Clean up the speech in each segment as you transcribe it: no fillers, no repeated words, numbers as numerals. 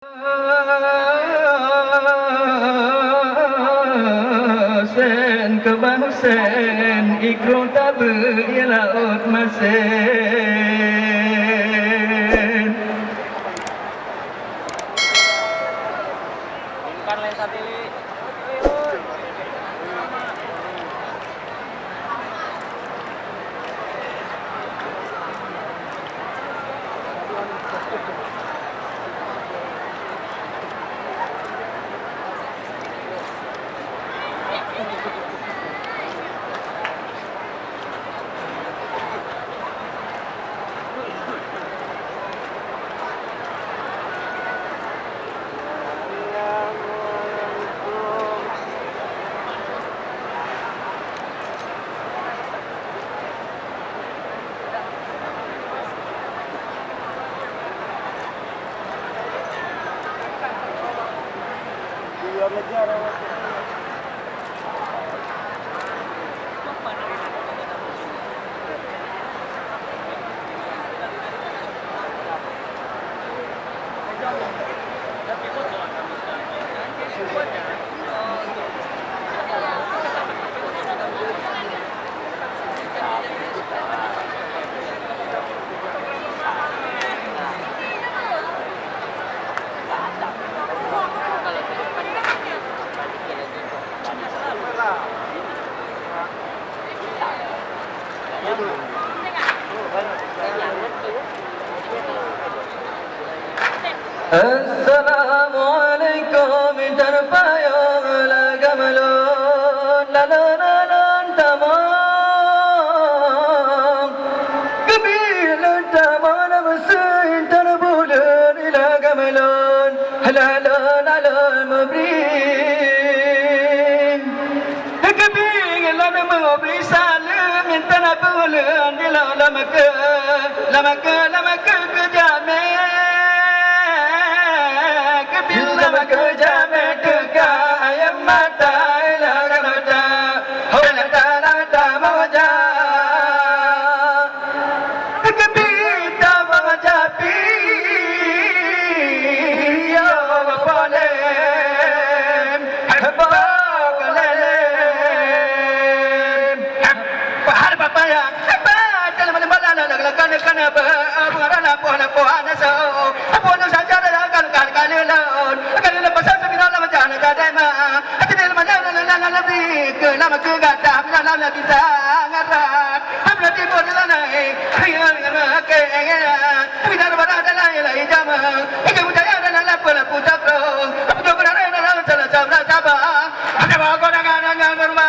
Sen ke sen ikro tabe ya laut masen Bukan lensa tele. Assalamualaikum terpayung lagamalun lalanan tamam kebilan tamam mesin terbulan lagamalun halalan alal mabrin kebilan mabri salam minta nabulan lamaka kejamin lama kerja mereka ayam mata ilaga mata hola ta mawaja kebita mawaja pi yo pole haba kalele bahar papaya haba dalam malam lagan kana barana pohon so pohon saja kalelon kalelon pasal sabina lama jana kadema atil mana la bi ke lama ke gata bila la bita ngarat hamna timur lana ayo ke bila bara dala la jama ke budaya dala la pula puta pro apa jo bara la chala chabra chaba ada ba ko na ngurma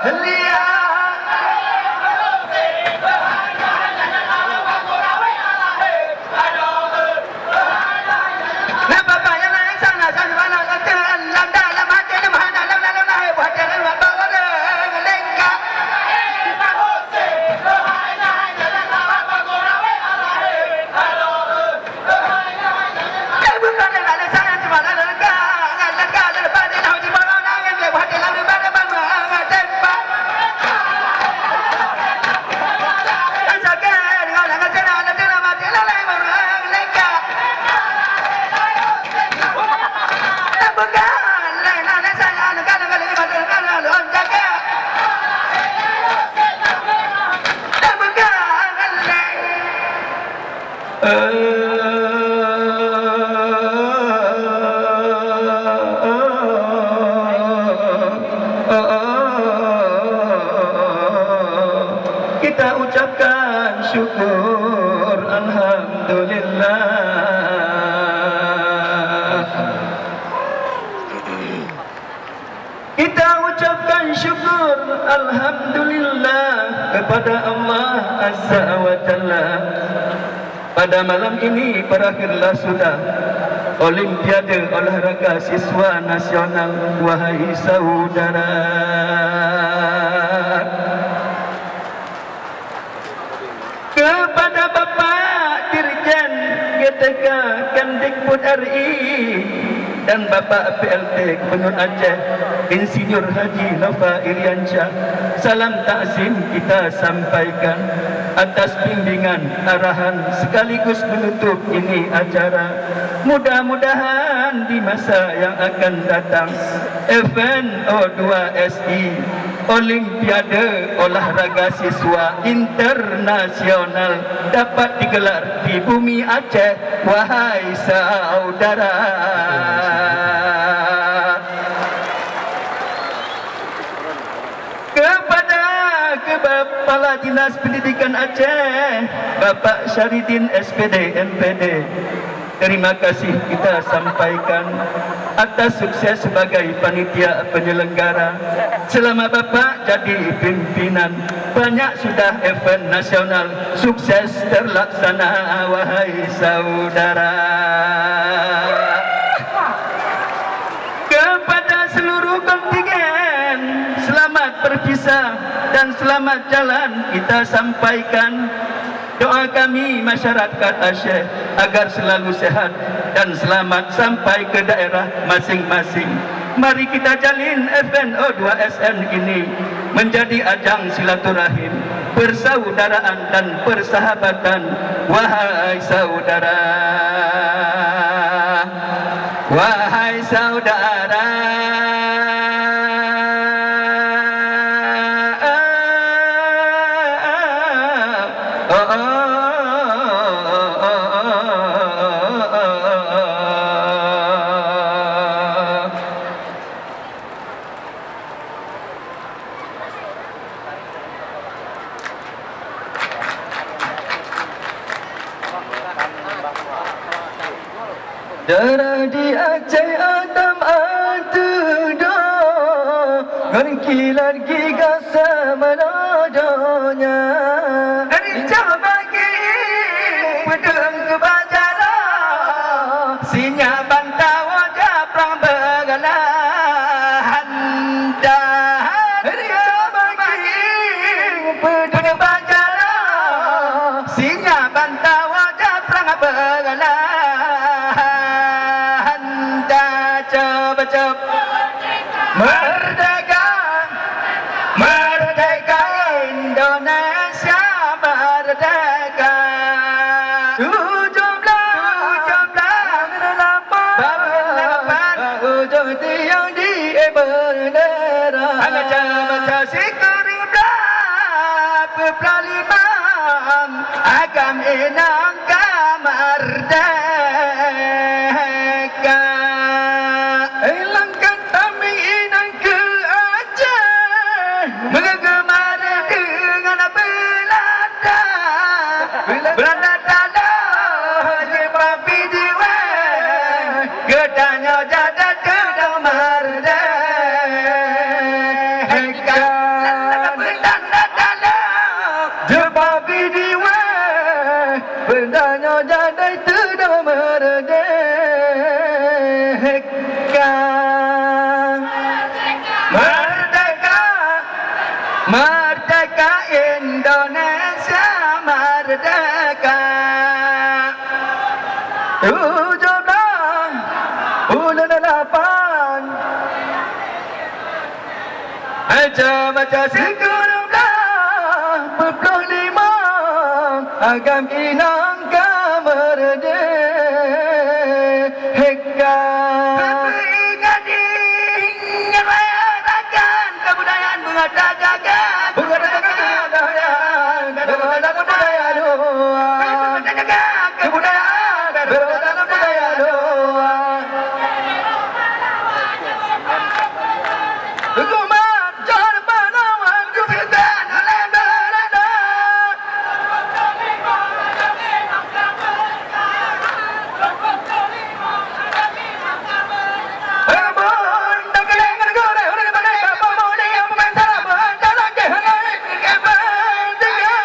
Lia Nah bapa yang lain sana sana mana lantan landa lam hati lam hana lam lam lam buat dalam bawa lengkap bukan ada sana cuma ada lengkap lepas dia nak di bawah nangan le buat dalam bawa bawa tempat dan sakit dengan langan sana ada dalam hati lam lam lengkap bukan lain saya negara negara negara on jaga bukan kita ucapkan syukur alhamdulillah. Kita ucapkan syukur alhamdulillah kepada Allah Azza wa Jalla. Pada malam ini berakhirlah sudah Olimpiade Olahraga Siswa Nasional. Wahai saudara, kepada Bapak Dirjen GTK Kemdikbud RI dan Bapak PLT Gubernur Aceh Insinyur Haji Nova Iriansyah, salam takzim kita sampaikan atas bimbingan arahan sekaligus menutup ini acara. Mudah-mudahan di masa yang akan datang event O2SI Olimpiade Olahraga Siswa Internasional dapat digelar di bumi Aceh. Wahai saudara, kepada Kepala Dinas Pendidikan Aceh Bapak Syaridin SPD MPD, terima kasih kita sampaikan atas sukses sebagai panitia penyelenggara. Selama Bapak jadi pimpinan, banyak sudah event nasional sukses terlaksana. Wahai saudara, kepada seluruh kontingen, selamat berpisah dan selamat jalan kita sampaikan. Doa kami masyarakat Aceh agar selalu sehat dan selamat sampai ke daerah masing-masing. Mari kita jalin event O2SN ini menjadi ajang silaturahim, persaudaraan dan persahabatan. Wahai saudara, wahai saudara, darah di Aceh Adam atudo Ngerkilat giga semenadanya Rincah bagi pedang kebajara Sinya bantah wajah perang begalahan Rincah bagi pedang kebajara Sinya bantah wajah perang begalahan Merdeka, merdeka Indonesia merdeka. 17 ujung tiang di bendera. Baca si keriblat berpelalimam agam inang merdeka. Menggemar dengan Belanda Belanda dalam Jepang pijiwa Gedanya jadat gedang merdeka jiwa bendanya jadi tidak merdeka. Merdeka, merdeka Indonesia merdeka. 17 bulan 8 baca-baca 1945 agam inang merdeka. Ingatan kebudayaan mengadakan kebudayaan kebudayaan budaya doa. Hukuman jangan panawan kufitan oleh berada. Abon tak kena negara orang pakai kapal mode yang pemain salah berjalan ke hangai kapal tiga.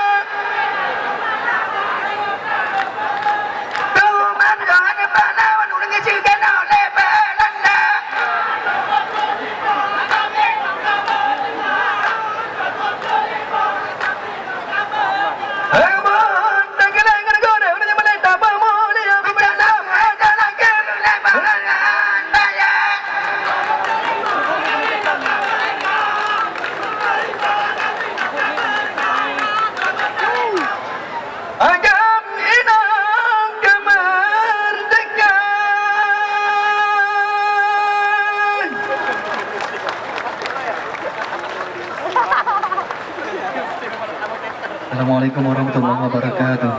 Hukuman jangan panawan orang kecilkan oleh berada. Abon tak kena negara orang pakai kapal mode yang pemain salah berjalan ke hangai kapal tiga. Agam inang kemerdekaan. Assalamualaikum warahmatullahi wabarakatuh.